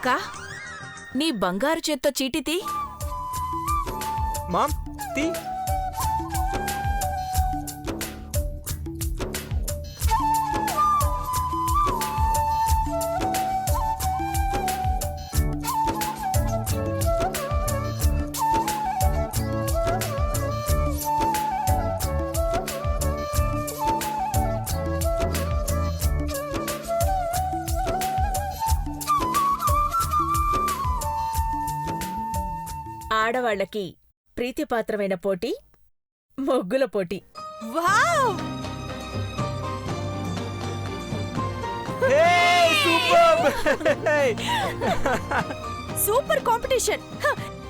అక్కా, నీ బంగారు చేత్తో చీటీ తీ. మామ్ తీ. ఆడవాళ్లకి ప్రీతిపాత్రమైన పోటీ ముగ్గుల పోటీ. వావ్! Super competition.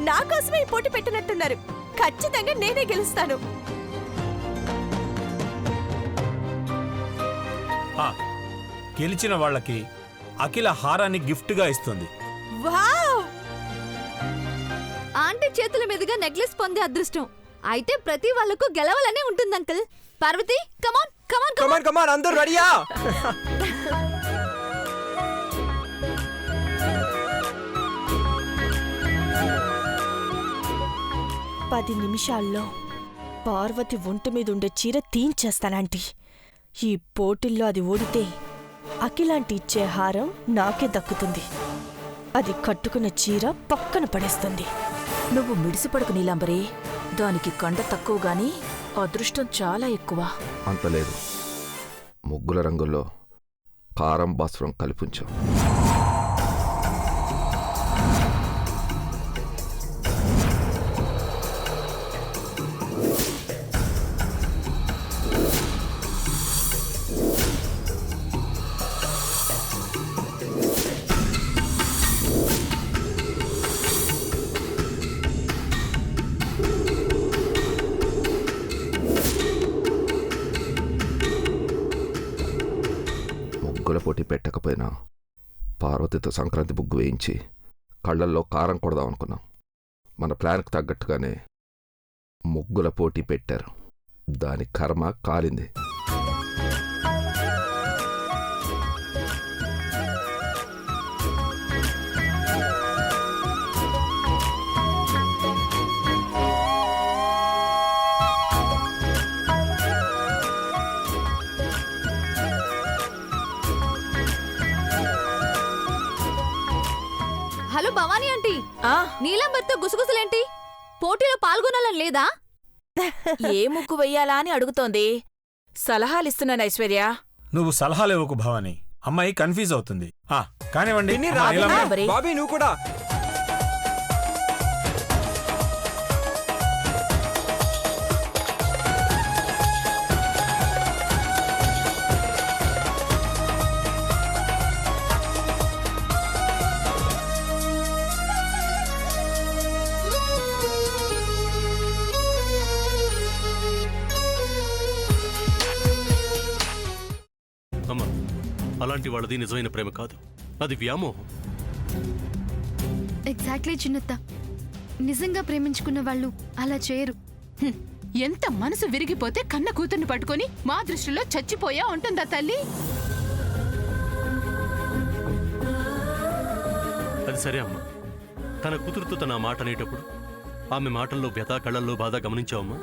నా కోసమే ఈ పోటీ పెట్టినట్టున్నారు. ఖచ్చితంగా నేనే గెలుస్తాను. గెలిచిన వాళ్ళకి అఖిల హారాన్ని గిఫ్ట్గా ఇస్తుంది. వావ్! ఆంటీ చేతుల మీదుగా నెక్లెస్ పొందే అదృష్టం. అయితే ప్రతి వాళ్లకు గెలవాలనే ఉంటుంది అంకుల్. పార్వతి, కమాన్ కమాన్ కమాన్ కమాన్, అందరూ రెడీయా? 10 నిమిషాల్లో పార్వతి ఒంటి మీదుండే చీర తీయించేస్తానంటీ. ఈ పోటీల్లో అది ఓడితే అఖిలాంటి ఇచ్చే హారం నాకే దక్కుతుంది. అది కట్టుకున్న చీర పక్కన పడేస్తుంది. నువ్వు మిడిసిపడకు నీలాంబరి. దానికి కండ తక్కువగాని అదృష్టం చాలా ఎక్కువ. అంతలేదు. ముగ్గుల రంగుల్లో కారం భాస్వరం కలిపించాం. ముగ్గుల పోటీ పెట్టకపోయినా పార్వతితో సంక్రాంతి ముగ్గు వేయించి కళ్ళల్లో కారం కొడదాం అనుకున్నాం. మన ప్లాన్కి తగ్గట్టుగానే ముగ్గుల పోటీ పెట్టారు. దాని కర్మ కాలింది. హలో భవానీ ఆంటీ, నీలంబర్తో గుసగుసలేంటి? పోటీలో పాల్గొనాలని లేదా? ఏ ముగ్గు వెయ్యాలా అని అడుగుతోంది. సలహాలిస్తున్నాను ఐశ్వర్య. నువ్వు సలహాలు ఇవ్వకు భవాని, అమ్మాయి కన్ఫ్యూజ్ అవుతుంది. కానివ్వండి. బాబీ నువ్వు కూడా. అమ్మా, అలాంటి వాళ్ళది నిజమైన ప్రేమ కాదు, అది వ్యామోహం. ఎగ్జాక్ట్లీ చిన్నత్త. నిజంగా ప్రేమించుకున్న వాళ్ళు అలా చేయరు. ఎంత మనసు విరిగిపోతే కన్న కూతుర్ని పట్టుకొని మా దృష్టిలో చచ్చిపోయా ఉంటుందా తల్లి? అది సరే అమ్మా, తన కూతురుతో తన మాట అనేటప్పుడు ఆమె మాటల్లో వ్యథ, కళ్ళల్లో బాధ గమనించావమ్మా?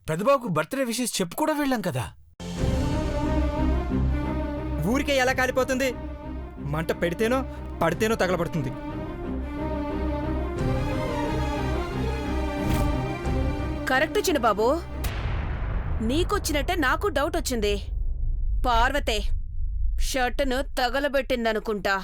పెద్దబాబుకు బర్త్డే విషెస్ చెప్పు కూడా వెళ్ళాం కదా. ఊరికే ఎలా కాలిపోతుంది? మంట పెడితేనో పడితేనో తగలబడుతుంది. కరెక్ట్ చిన్నబాబు. నీకొచ్చినట్టే నాకు డౌట్ వచ్చింది. పార్వతే షర్టును తగలబెట్టిందనుకుంటా.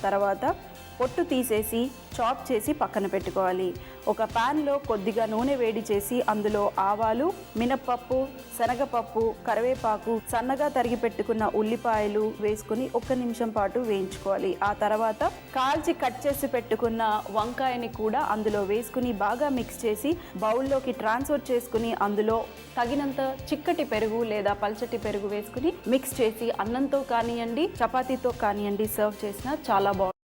తర్వాత పొట్టు తీసేసి చాప్ చేసి పక్కన పెట్టుకోవాలి. ఒక ప్యాన్లో కొద్దిగా నూనె వేడి చేసి అందులో ఆవాలు, మినప్పప్పు, శనగపప్పు, కరివేపాకు, సన్నగా తరిగి పెట్టుకున్న ఉల్లిపాయలు వేసుకుని 1 నిమిషం పాటు వేయించుకోవాలి. ఆ తర్వాత కాల్చి కట్ చేసి పెట్టుకున్న వంకాయని కూడా అందులో వేసుకుని బాగా మిక్స్ చేసి బౌల్లోకి ట్రాన్స్ఫర్ చేసుకుని అందులో తగినంత చిక్కటి పెరుగు లేదా పల్చటి పెరుగు వేసుకుని మిక్స్ చేసి అన్నంతో కానివ్వండి, చపాతీతో కానివ్వండి సర్వ్ చేసినా చాలా బాగుంటుంది.